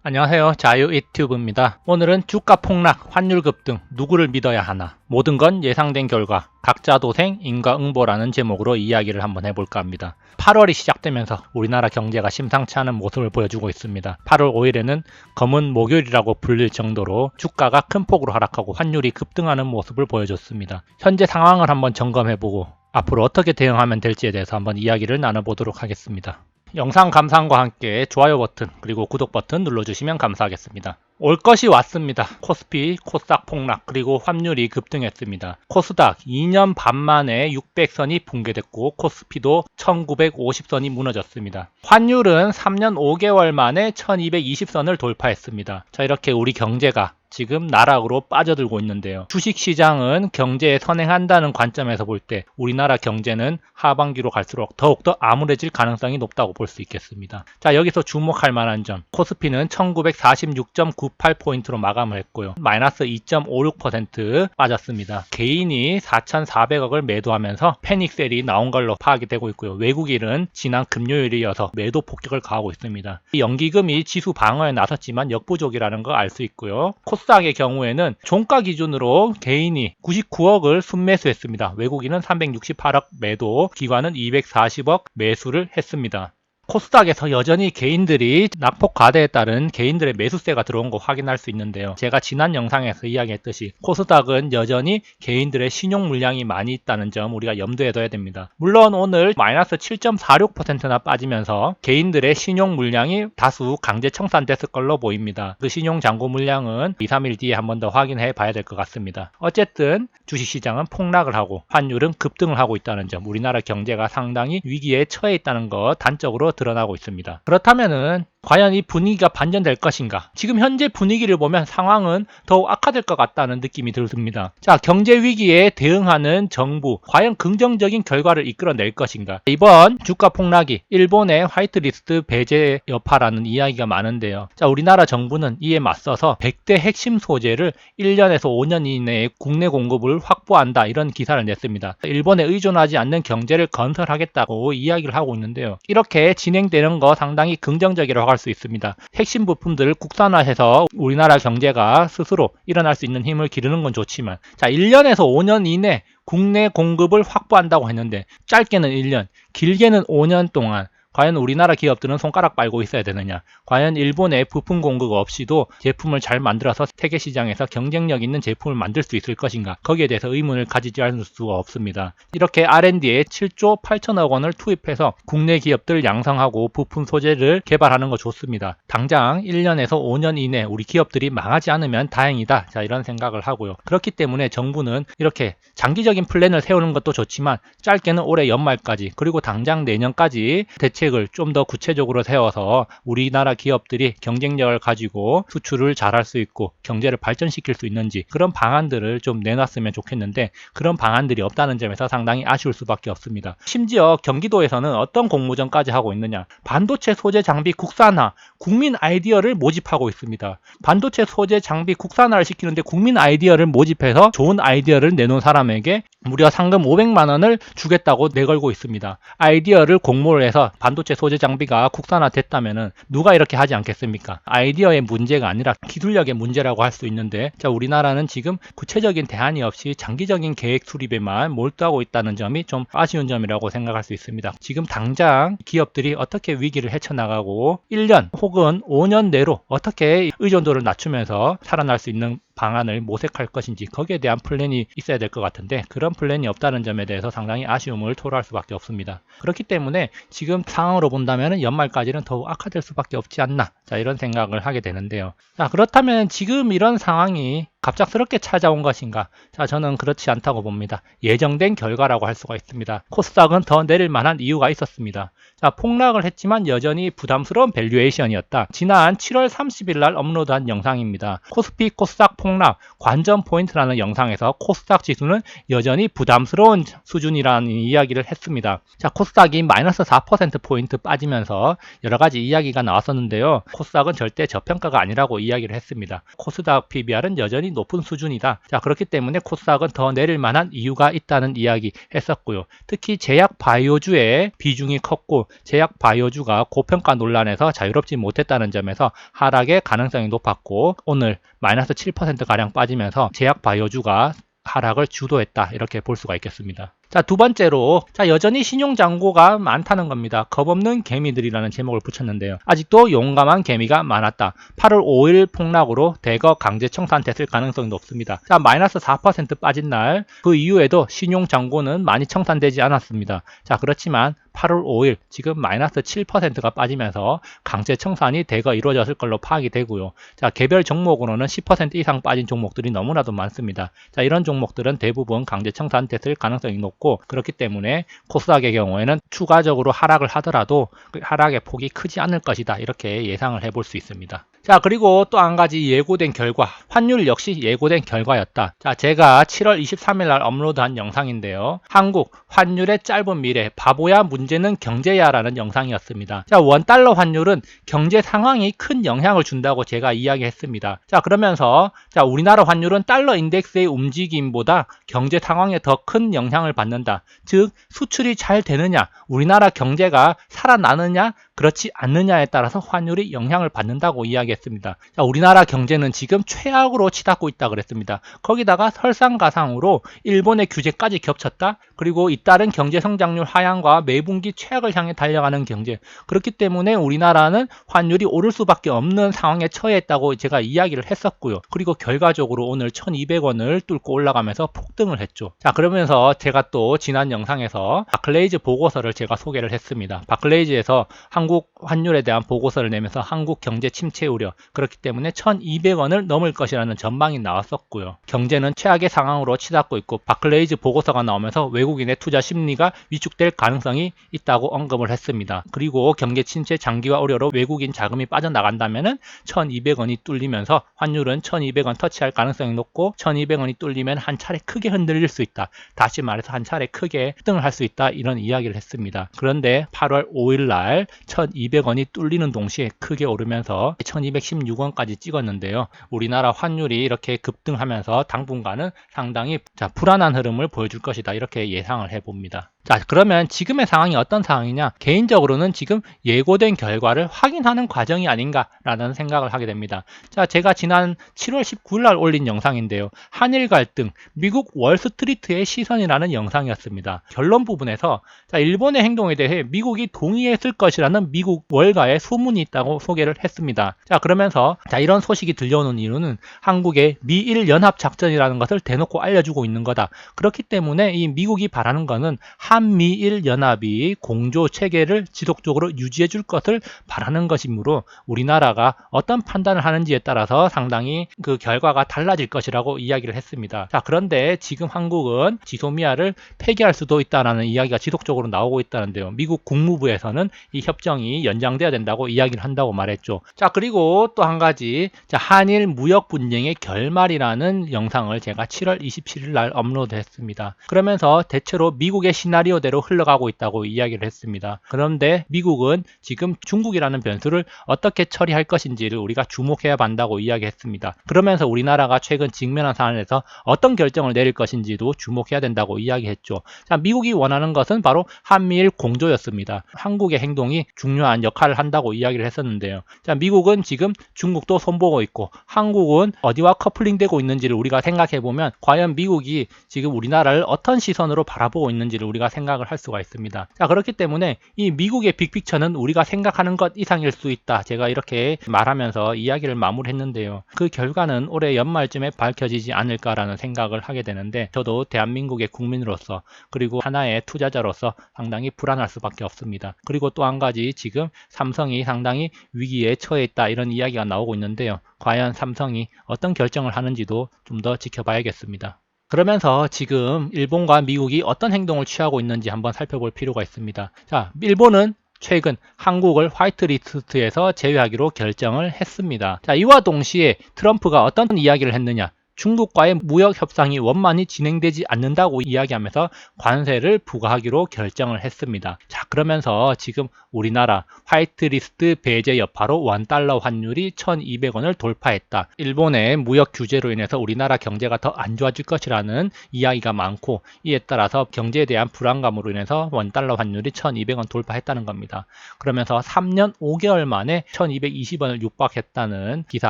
안녕하세요. 자유이튜브입니다. 오늘은 주가 폭락, 환율 급등, 누구를 믿어야 하나? 모든 건 예상된 결과, 각자 도생, 인과응보라는 제목으로 이야기를 한번 해볼까 합니다. 8월이 시작되면서 우리나라 경제가 심상치 않은 모습을 보여주고 있습니다. 8월 5일에는 검은 목요일이라고 불릴 정도로 주가가 큰 폭으로 하락하고 환율이 급등하는 모습을 보여줬습니다. 현재 상황을 한번 점검해보고 앞으로 어떻게 대응하면 될지에 대해서 한번 이야기를 나눠보도록 하겠습니다. 영상 감상과 함께 좋아요 버튼 그리고 구독 버튼 눌러주시면 감사하겠습니다. 올 것이 왔습니다. 코스피, 코스닥 폭락 그리고 환율이 급등했습니다. 코스닥 2년 반 만에 600선이 붕괴됐고 코스피도 1950선이 무너졌습니다. 환율은 3년 5개월 만에 1220선을 돌파했습니다. 자, 이렇게 우리 경제가 지금 나락으로 빠져들고 있는데요. 주식시장은 경제에 선행한다는 관점에서 볼 때 우리나라 경제는 하반기로 갈수록 더욱더 암울해질 가능성이 높다고 볼 수 있겠습니다. 자, 여기서 주목할 만한 점, 코스피는 1946.98포인트로 마감을 했고요. 마이너스 2.56% 빠졌습니다. 개인이 4,400억을 매도하면서 패닉셀이 나온 걸로 파악이 되고 있고요. 외국인은 지난 금요일에 이어서 매도 폭격을 가하고 있습니다. 연기금이 지수 방어에 나섰지만 역부족이라는 걸 알 수 있고요. 코스닥의 경우에는 종가 기준으로 개인이 99억을 순매수했습니다. 외국인은 368억 매도, 기관은 240억 매수를 했습니다. 코스닥에서 여전히 개인들이 낙폭 과대에 따른 개인들의 매수세가 들어온 거 확인할 수 있는데요. 제가 지난 영상에서 이야기했듯이 코스닥은 여전히 개인들의 신용 물량이 많이 있다는 점 우리가 염두에 둬야 됩니다. 물론 오늘 마이너스 7.46%나 빠지면서 개인들의 신용 물량이 다수 강제 청산됐을 걸로 보입니다. 그 신용 잔고 물량은 2, 3일 뒤에 한 번 더 확인해 봐야 될 것 같습니다. 어쨌든 주식시장은 폭락을 하고 환율은 급등을 하고 있다는 점, 우리나라 경제가 상당히 위기에 처해 있다는 것 단적으로 드러나고 있습니다. 그렇다면은 과연 이 분위기가 반전될 것인가? 지금 현재 분위기를 보면 상황은 더욱 악화될 것 같다는 느낌이 듭니다. 자, 경제 위기에 대응하는 정부, 과연 긍정적인 결과를 이끌어낼 것인가? 이번 주가 폭락이 일본의 화이트리스트 배제 여파라는 이야기가 많은데요. 자, 우리나라 정부는 이에 맞서서 100대 핵심 소재를 1년에서 5년 이내에 국내 공급을 확보한다, 이런 기사를 냈습니다. 일본에 의존하지 않는 경제를 건설하겠다고 이야기를 하고 있는데요. 이렇게 진행되는 거 상당히 긍정적이라고 할 수 있습니다. 핵심 부품들을 국산화해서 우리나라 경제가 스스로 일어날 수 있는 힘을 기르는 건 좋지만, 자, 1년에서 5년 이내 국내 공급을 확보한다고 했는데 짧게는 1년, 길게는 5년 동안 과연 우리나라 기업들은 손가락 빨고 있어야 되느냐? 과연 일본의 부품 공급 없이도 제품을 잘 만들어서 세계 시장에서 경쟁력 있는 제품을 만들 수 있을 것인가? 거기에 대해서 의문을 가지지 않을 수가 없습니다. 이렇게 R&D에 7조 8천억 원을 투입해서 국내 기업들 양성하고 부품 소재를 개발하는 거 좋습니다. 당장 1년에서 5년 이내 우리 기업들이 망하지 않으면 다행이다. 자, 이런 생각을 하고요. 그렇기 때문에 정부는 이렇게 장기적인 플랜을 세우는 것도 좋지만 짧게는 올해 연말까지, 그리고 당장 내년까지 대책을 좀 더 구체적으로 세워서 우리나라 기업들이 경쟁력을 가지고 수출을 잘할 수 있고 경제를 발전시킬 수 있는지 그런 방안들을 좀 내놨으면 좋겠는데, 그런 방안들이 없다는 점에서 상당히 아쉬울 수밖에 없습니다. 심지어 경기도에서는 어떤 공모전까지 하고 있느냐, 반도체 소재 장비 국산화, 국민 아이디어를 모집하고 있습니다. 반도체 소재 장비 국산화를 시키는데 국민 아이디어를 모집해서 좋은 아이디어를 내놓은 사람에게 무려 상금 500만 원을 주겠다고 내걸고 있습니다. 아이디어를 공모를 해서 반도체 소재 장비가 국산화 됐다면은 누가 이렇게 하지 않겠습니까? 아이디어의 문제가 아니라 기술력의 문제라고 할 수 있는데, 자, 우리나라는 지금 구체적인 대안이 없이 장기적인 계획 수립에만 몰두하고 있다는 점이 좀 아쉬운 점이라고 생각할 수 있습니다. 지금 당장 기업들이 어떻게 위기를 헤쳐나가고 1년 혹은 5년 내로 어떻게 의존도를 낮추면서 살아날 수 있는 방안을 모색할 것인지, 거기에 대한 플랜이 있어야 될 것 같은데 그런 플랜이 없다는 점에 대해서 상당히 아쉬움을 토로할 수밖에 없습니다. 그렇기 때문에 지금 상황으로 본다면 연말까지는 더욱 악화될 수밖에 없지 않나, 자, 이런 생각을 하게 되는데요. 자, 그렇다면 지금 이런 상황이 갑작스럽게 찾아온 것인가? 자, 저는 그렇지 않다고 봅니다. 예정된 결과라고 할 수가 있습니다. 코스닥은 더 내릴 만한 이유가 있었습니다. 자, 폭락을 했지만 여전히 부담스러운 밸류에이션이었다. 지난 7월 30일 날 업로드한 영상입니다. 코스피 코스닥 폭락 관전 포인트라는 영상에서 코스닥 지수는 여전히 부담스러운 수준이라는 이야기를 했습니다. 자, 코스닥이 마이너스 4%포인트 빠지면서 여러 가지 이야기가 나왔었는데요. 코스닥은 절대 저평가가 아니라고 이야기를 했습니다. 코스닥 PBR은 여전히 여전히 높은 수준이다. 자, 그렇기 때문에 코스닥은 더 내릴 만한 이유가 있다는 이야기 했었고요. 특히 제약 바이오주의 비중이 컸고 제약 바이오주가 고평가 논란에서 자유롭지 못했다는 점에서 하락의 가능성이 높았고 오늘 마이너스 7%가량 빠지면서 제약 바이오주가 하락을 주도했다 이렇게 볼 수가 있겠습니다. 자, 두 번째로 여전히 신용잔고가 많다는 겁니다. 겁없는 개미들이라는 제목을 붙였는데요. 아직도 용감한 개미가 많았다. 8월 5일 폭락으로 대거 강제 청산됐을 가능성이 높습니다. 자, 마이너스 4% 빠진 날 그 이후에도 신용잔고는 많이 청산되지 않았습니다. 자, 그렇지만 8월 5일 지금 마이너스 7%가 빠지면서 강제 청산이 대거 이루어졌을 걸로 파악이 되고요. 자, 개별 종목으로는 10% 이상 빠진 종목들이 너무나도 많습니다. 자, 이런 종목들은 대부분 강제 청산됐을 가능성이 높고 그렇기 때문에 코스닥의 경우에는 추가적으로 하락을 하더라도 그 하락의 폭이 크지 않을 것이다 이렇게 예상을 해볼 수 있습니다. 자, 그리고 또 한 가지 예고된 결과, 환율 역시 예고된 결과였다. 자, 제가 7월 23일 날 업로드한 영상인데요. 한국 환율의 짧은 미래, 바보야 문제는 경제야라는 영상이었습니다. 자, 원달러 환율은 경제 상황이 큰 영향을 준다고 제가 이야기했습니다. 자, 그러면서 우리나라 환율은 달러 인덱스의 움직임보다 경제 상황에 더 큰 영향을 받는다. 즉, 수출이 잘 되느냐, 우리나라 경제가 살아나느냐, 그렇지 않느냐에 따라서 환율이 영향을 받는다고 이야기했습니다. 자, 우리나라 경제는 지금 최악으로 치닫고 있다 그랬습니다. 거기다가 설상가상으로 일본의 규제까지 겹쳤다. 그리고 잇따른 경제 성장률 하향과 매분기 최악을 향해 달려가는 경제. 그렇기 때문에 우리나라는 환율이 오를 수밖에 없는 상황에 처해있다고 제가 이야기를 했었고요. 그리고 결과적으로 오늘 1200원을 뚫고 올라가면서 폭등을 했죠. 자, 그러면서 제가 또 지난 영상에서 바클레이즈 보고서를 제가 소개를 했습니다. 바클레이즈에서 한국 환율에 대한 보고서를 내면서 한국 경제 침체 우려, 그렇기 때문에 1200원을 넘을 것이라는 전망이 나왔었고요. 경제는 최악의 상황으로 치닫고 있고 바클레이즈 보고서가 나오면서 외국인의 투자 심리가 위축될 가능성이 있다고 언급을 했습니다. 그리고 경제 침체 장기화 우려로 외국인 자금이 빠져나간다면 1200원이 뚫리면서 환율은 1200원 터치할 가능성이 높고 1200원이 뚫리면 한 차례 크게 흔들릴 수 있다. 다시 말해서 한 차례 크게 급등을 할 수 있다. 이런 이야기를 했습니다. 그런데 8월 5일 날 1200원이 뚫리는 동시에 크게 오르면서 1216원까지 찍었는데요. 우리나라 환율이 이렇게 급등하면서 당분간은 상당히 불안한 흐름을 보여줄 것이다. 이렇게 예상을 해봅니다. 자, 그러면 지금의 상황이 어떤 상황이냐? 개인적으로는 지금 예고된 결과를 확인하는 과정이 아닌가라는 생각을 하게 됩니다. 자, 제가 지난 7월 19일 날 올린 영상인데요. 한일 갈등, 미국 월스트리트의 시선이라는 영상이었습니다. 결론 부분에서 일본의 행동에 대해 미국이 동의했을 것이라는 미국 월가의 소문이 있다고 소개를 했습니다. 자, 그러면서 이런 소식이 들려오는 이유는 한국의 미일 연합 작전이라는 것을 대놓고 알려주고 있는 거다. 그렇기 때문에 이 미국이 바라는 것은 한미일 연합이 공조 체계를 지속적으로 유지해 줄 것을 바라는 것이므로 우리나라가 어떤 판단을 하는지에 따라서 상당히 그 결과가 달라질 것이라고 이야기를 했습니다. 자, 그런데 지금 한국은 지소미아를 폐기할 수도 있다는 이야기가 지속적으로 나오고 있다는데요. 미국 국무부에서는 이 협정이 연장돼야 된다고 이야기를 한다고 말했죠. 자, 그리고 또 한 가지, 한일 무역 분쟁의 결말이라는 영상을 제가 7월 27일 날 업로드했습니다. 그러면서 대체로 미국의 시나리오대로 흘러가고 있다고 이야기를 했습니다. 그런데 미국은 지금 중국이라는 변수를 어떻게 처리할 것인지를 우리가 주목해야 한다고 이야기했습니다. 그러면서 우리나라가 최근 직면한 사안에서 어떤 결정을 내릴 것인지도 주목해야 된다고 이야기했죠. 자, 미국이 원하는 것은 바로 한미일 공조였습니다. 한국의 행동이 중요한 역할을 한다고 이야기를 했었는데요. 자, 미국은 지금 중국도 손보고 있고 한국은 어디와 커플링되고 있는지를 우리가 생각해보면 과연 미국이 지금 우리나라를 어떤 시선으로 바라보고 있는지를 우리가 생각을 할 수가 있습니다. 자, 그렇기 때문에 이 미국의 빅픽처는 우리가 생각하는 것 이상일 수 있다. 제가 이렇게 말하면서 이야기를 마무리했는데요. 그 결과는 올해 연말쯤에 밝혀지지 않을까라는 생각을 하게 되는데 저도 대한민국의 국민으로서 그리고 하나의 투자자로서 상당히 불안할 수밖에 없습니다. 그리고 또 한 가지 지금 삼성이 상당히 위기에 처해 있다 이런 이야기가 나오고 있는데요. 과연 삼성이 어떤 결정을 하는지도 좀 더 지켜봐야겠습니다. 그러면서 지금 일본과 미국이 어떤 행동을 취하고 있는지 한번 살펴볼 필요가 있습니다. 자, 일본은 최근 한국을 화이트리스트에서 제외하기로 결정을 했습니다. 자, 이와 동시에 트럼프가 어떤 이야기를 했느냐? 중국과의 무역 협상이 원만히 진행되지 않는다고 이야기하면서 관세를 부과하기로 결정을 했습니다. 자, 그러면서 지금 우리나라 화이트리스트 배제 여파로 원달러 환율이 1200원을 돌파했다. 일본의 무역 규제로 인해서 우리나라 경제가 더 안 좋아질 것이라는 이야기가 많고, 이에 따라서 경제에 대한 불안감으로 인해서 원달러 환율이 1200원 돌파했다는 겁니다. 그러면서 3년 5개월 만에 1220원을 육박했다는 기사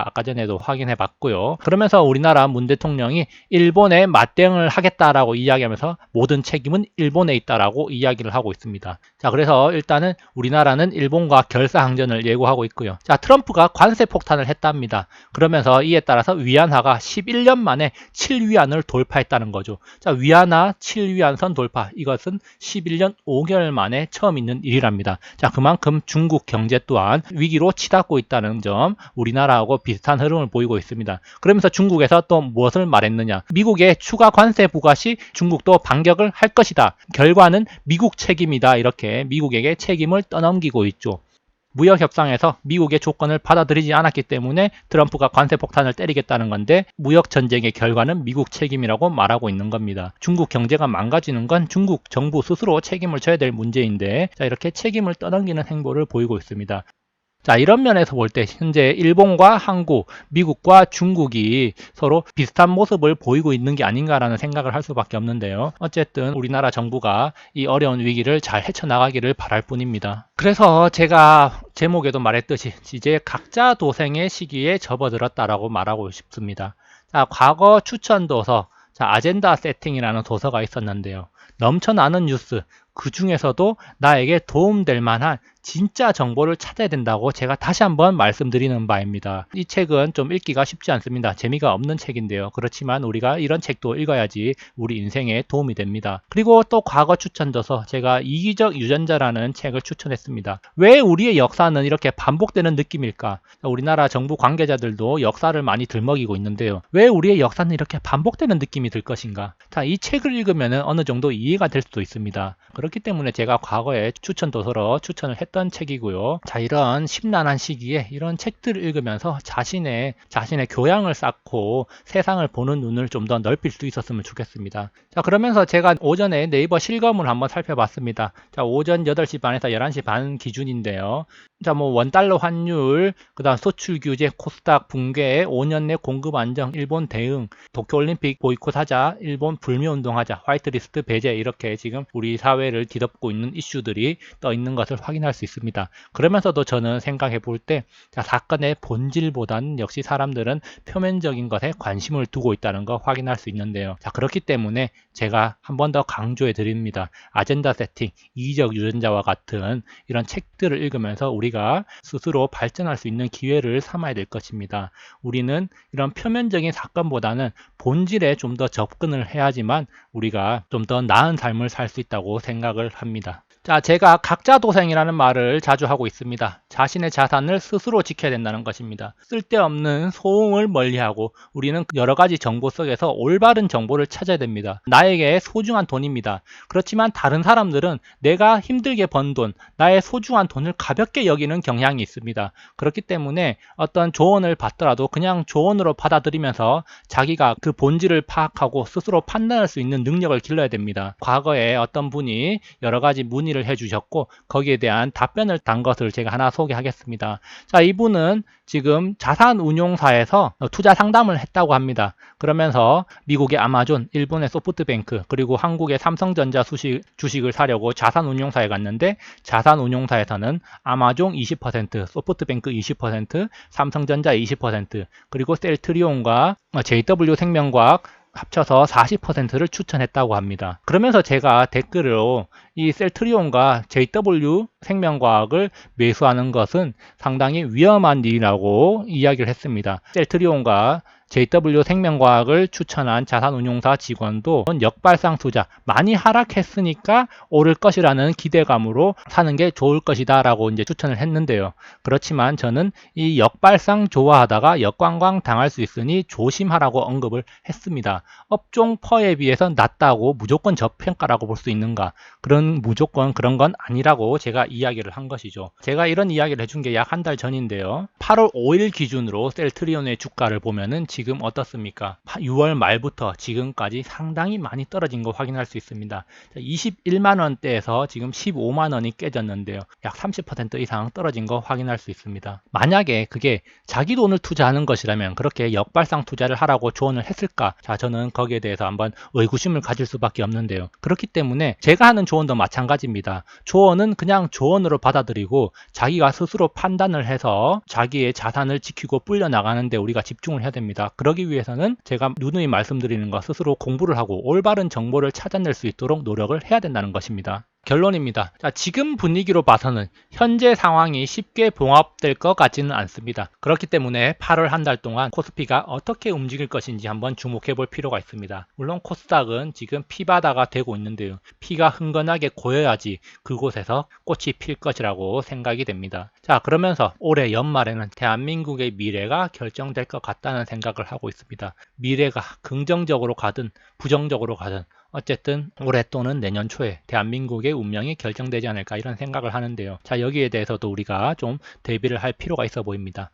아까 전에도 확인해 봤고요. 그러면서 우리나라 문 대통령이 일본에 맞대응을 하겠다라고 이야기하면서 모든 책임은 일본에 있다라고 이야기를 하고 있습니다. 자, 그래서 일단은 우리나라는 일본과 결사항전을 예고하고 있고요. 자, 트럼프가 관세 폭탄을 했답니다. 그러면서 이에 따라서 위안화가 11년 만에 7위안을 돌파했다는 거죠. 자, 위안화 7위안선 돌파, 이것은 11년 5개월 만에 처음 있는 일이랍니다. 자, 그만큼 중국 경제 또한 위기로 치닫고 있다는 점, 우리나라하고 비슷한 흐름을 보이고 있습니다. 그러면서 중국에서 또 무엇을 말했느냐? 미국의 추가 관세 부과 시 중국도 반격을 할 것이다. 결과는 미국 책임이다. 이렇게 미국에게 책임을 떠넘기고 있죠. 무역협상에서 미국의 조건을 받아들이지 않았기 때문에 트럼프가 관세 폭탄을 때리겠다는 건데, 무역전쟁의 결과는 미국 책임이라고 말하고 있는 겁니다. 중국 경제가 망가지는 건 중국 정부 스스로 책임을 져야 될 문제인데, 자, 이렇게 책임을 떠넘기는 행보를 보이고 있습니다. 자, 이런 면에서 볼 때 현재 일본과 한국, 미국과 중국이 서로 비슷한 모습을 보이고 있는 게 아닌가라는 생각을 할 수밖에 없는데요. 어쨌든 우리나라 정부가 이 어려운 위기를 잘 헤쳐나가기를 바랄 뿐입니다. 그래서 제가 제목에도 말했듯이 이제 각자 도생의 시기에 접어들었다라고 말하고 싶습니다. 자, 과거 추천 도서, 자, 아젠다 세팅이라는 도서가 있었는데요. 넘쳐나는 뉴스, 그 중에서도 나에게 도움될 만한 진짜 정보를 찾아야 된다고 제가 다시 한번 말씀드리는 바입니다. 이 책은 좀 읽기가 쉽지 않습니다. 재미가 없는 책인데요. 그렇지만 우리가 이런 책도 읽어야지 우리 인생에 도움이 됩니다. 그리고 또 과거 추천져서 제가 이기적 유전자라는 책을 추천했습니다. 왜 우리의 역사는 이렇게 반복되는 느낌일까? 우리나라 정부 관계자들도 역사를 많이 들먹이고 있는데요. 왜 우리의 역사는 이렇게 반복되는 느낌이 들 것인가? 자, 이 책을 읽으면 어느 정도 이해가 될 수도 있습니다. 그렇기 때문에 제가 과거에 추천 도서로 추천을 했던 책이고요. 자, 이런 심란한 시기에 이런 책들을 읽으면서 자신의 교양을 쌓고 세상을 보는 눈을 좀 더 넓힐 수 있었으면 좋겠습니다. 자, 그러면서 제가 오전에 네이버 실검을 한번 살펴봤습니다. 자, 오전 8시 반에서 11시 반 기준인데요. 자, 뭐 원달러 환율, 그다음 소출 규제, 코스닥 붕괴, 5년 내 공급 안정, 일본 대응, 도쿄올림픽 보이콧하자, 일본 불매운동하자, 화이트리스트 배제, 이렇게 지금 우리 사회를 뒤덮고 있는 이슈들이 떠 있는 것을 확인할 수 있습니다. 그러면서도 저는 생각해 볼 때, 자, 사건의 본질보다는 역시 사람들은 표면적인 것에 관심을 두고 있다는 거 확인할 수 있는데요. 자, 그렇기 때문에 제가 한 번 더 강조해 드립니다. 아젠다 세팅, 이기적 유전자와 같은 이런 책들을 읽으면서 우리가 스스로 발전할 수 있는 기회를 삼아야 될 것입니다. 우리는 이런 표면적인 사건보다는 본질에 좀 더 접근을 해야지만 우리가 좀 더 나은 삶을 살 수 있다고 생각을 합니다. 자, 제가 각자 도생이라는 말을 자주 하고 있습니다. 자신의 자산을 스스로 지켜야 된다는 것입니다. 쓸데없는 소음을 멀리하고 우리는 여러 가지 정보 속에서 올바른 정보를 찾아야 됩니다. 나에게 소중한 돈입니다. 그렇지만 다른 사람들은 내가 힘들게 번 돈, 나의 소중한 돈을 가볍게 여기는 경향이 있습니다. 그렇기 때문에 어떤 조언을 받더라도 그냥 조언으로 받아들이면서 자기가 그 본질을 파악하고 스스로 판단할 수 있는 능력을 길러야 됩니다. 과거에 어떤 분이 여러 가지 문의를 해주셨고 거기에 대한 답변을 단 것을 제가 하나 소개하겠습니다. 자, 이분은 지금 자산운용사에서 투자 상담을 했다고 합니다. 그러면서 미국의 아마존, 일본의 소프트뱅크, 그리고 한국의 삼성전자 주식을 사려고 자산운용사에 갔는데, 자산운용사에서는 아마존 20%, 소프트뱅크 20%, 삼성전자 20%, 그리고 셀트리온과 JW생명과학 합쳐서 40%를 추천했다고 합니다. 그러면서 제가 댓글로 이 셀트리온과 JW생명과학을 매수하는 것은 상당히 위험한 일이라고 이야기를 했습니다. 셀트리온과 JW생명과학을 추천한 자산운용사 직원도 역발상 투자, 많이 하락했으니까 오를 것이라는 기대감으로 사는 게 좋을 것이다 라고 이제 추천을 했는데요. 그렇지만 저는 이 역발상 좋아하다가 역관광 당할 수 있으니 조심하라고 언급을 했습니다. 업종 퍼에 비해서 낮다고 무조건 저평가라고 볼 수 있는가? 무조건 그런 건 아니라고 제가 이야기를 한 것이죠. 제가 이런 이야기를 해준 게 약 한 달 전인데요. 8월 5일 기준으로 셀트리온의 주가를 보면은 지금 어떻습니까? 6월 말부터 지금까지 상당히 많이 떨어진 거 확인할 수 있습니다. 21만 원대에서 지금 15만 원이 깨졌는데요. 약 30% 이상 떨어진 거 확인할 수 있습니다. 만약에 그게 자기 돈을 투자하는 것이라면 그렇게 역발상 투자를 하라고 조언을 했을까? 자, 저는 거기에 대해서 한번 의구심을 가질 수밖에 없는데요. 그렇기 때문에 제가 하는 조언도 마찬가지입니다. 조언은 그냥 조언으로 받아들이고 자기가 스스로 판단을 해서 자기의 자산을 지키고 불려나가는데 우리가 집중을 해야 됩니다. 그러기 위해서는 제가 누누이 말씀드리는 거 스스로 공부를 하고 올바른 정보를 찾아낼 수 있도록 노력을 해야 된다는 것입니다. 결론입니다. 자, 지금 분위기로 봐서는 현재 상황이 쉽게 봉합될 것 같지는 않습니다. 그렇기 때문에 8월 한 달 동안 코스피가 어떻게 움직일 것인지 한번 주목해 볼 필요가 있습니다. 물론 코스닥은 지금 피바다가 되고 있는데요. 피가 흥건하게 고여야지 그곳에서 꽃이 필 것이라고 생각이 됩니다. 자, 그러면서 올해 연말에는 대한민국의 미래가 결정될 것 같다는 생각을 하고 있습니다. 미래가 긍정적으로 가든 부정적으로 가든 어쨌든 올해 또는 내년 초에 대한민국의 운명이 결정되지 않을까 이런 생각을 하는데요. 자, 여기에 대해서도 우리가 좀 대비를 할 필요가 있어 보입니다.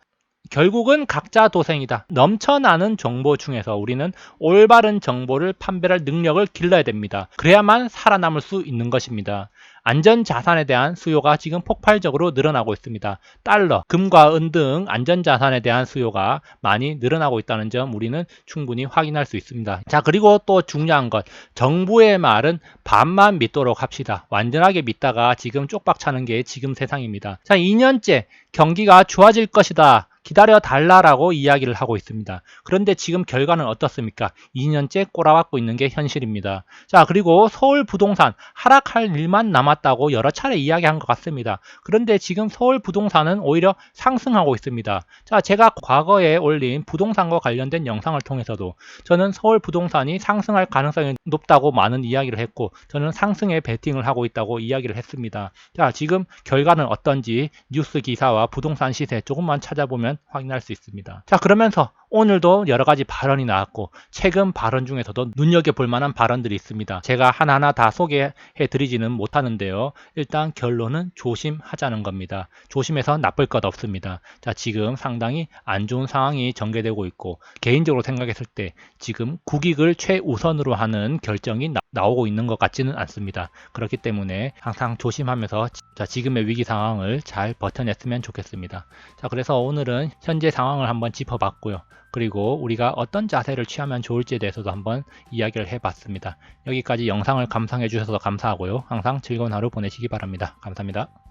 결국은 각자 도생이다. 넘쳐나는 정보 중에서 우리는 올바른 정보를 판별할 능력을 길러야 됩니다. 그래야만 살아남을 수 있는 것입니다. 안전자산에 대한 수요가 지금 폭발적으로 늘어나고 있습니다. 달러, 금과 은 등 안전자산에 대한 수요가 많이 늘어나고 있다는 점 우리는 충분히 확인할 수 있습니다. 자, 그리고 또 중요한 것, 정부의 말은 반만 믿도록 합시다. 완전하게 믿다가 지금 쪽박 차는 게 지금 세상입니다. 자, 2년째 경기가 좋아질 것이다. 기다려 달라라고 이야기를 하고 있습니다. 그런데 지금 결과는 어떻습니까? 2년째 꼬라박고 있는 게 현실입니다. 자, 그리고 서울 부동산 하락할 일만 남았다고 여러 차례 이야기한 것 같습니다. 그런데 지금 서울 부동산은 오히려 상승하고 있습니다. 자, 제가 과거에 올린 부동산과 관련된 영상을 통해서도 저는 서울 부동산이 상승할 가능성이 높다고 많은 이야기를 했고 저는 상승에 베팅을 하고 있다고 이야기를 했습니다. 자, 지금 결과는 어떤지 뉴스 기사와 부동산 시세 조금만 찾아보면 확인할 수 있습니다. 자, 그러면서 오늘도 여러 가지 발언이 나왔고 최근 발언 중에서도 눈여겨볼 만한 발언들이 있습니다. 제가 하나하나 다 소개해 드리지는 못하는데요. 일단 결론은 조심하자는 겁니다. 조심해서 나쁠 것 없습니다. 자, 지금 상당히 안 좋은 상황이 전개되고 있고 개인적으로 생각했을 때 지금 국익을 최우선으로 하는 결정이 나오고 있는 것 같지는 않습니다. 그렇기 때문에 항상 조심하면서 지금의 위기 상황을 잘 버텨냈으면 좋겠습니다. 자, 그래서 오늘은 현재 상황을 한번 짚어봤고요. 그리고 우리가 어떤 자세를 취하면 좋을지에 대해서도 한번 이야기를 해봤습니다. 여기까지 영상을 감상해 주셔서 감사하고요. 항상 즐거운 하루 보내시기 바랍니다. 감사합니다.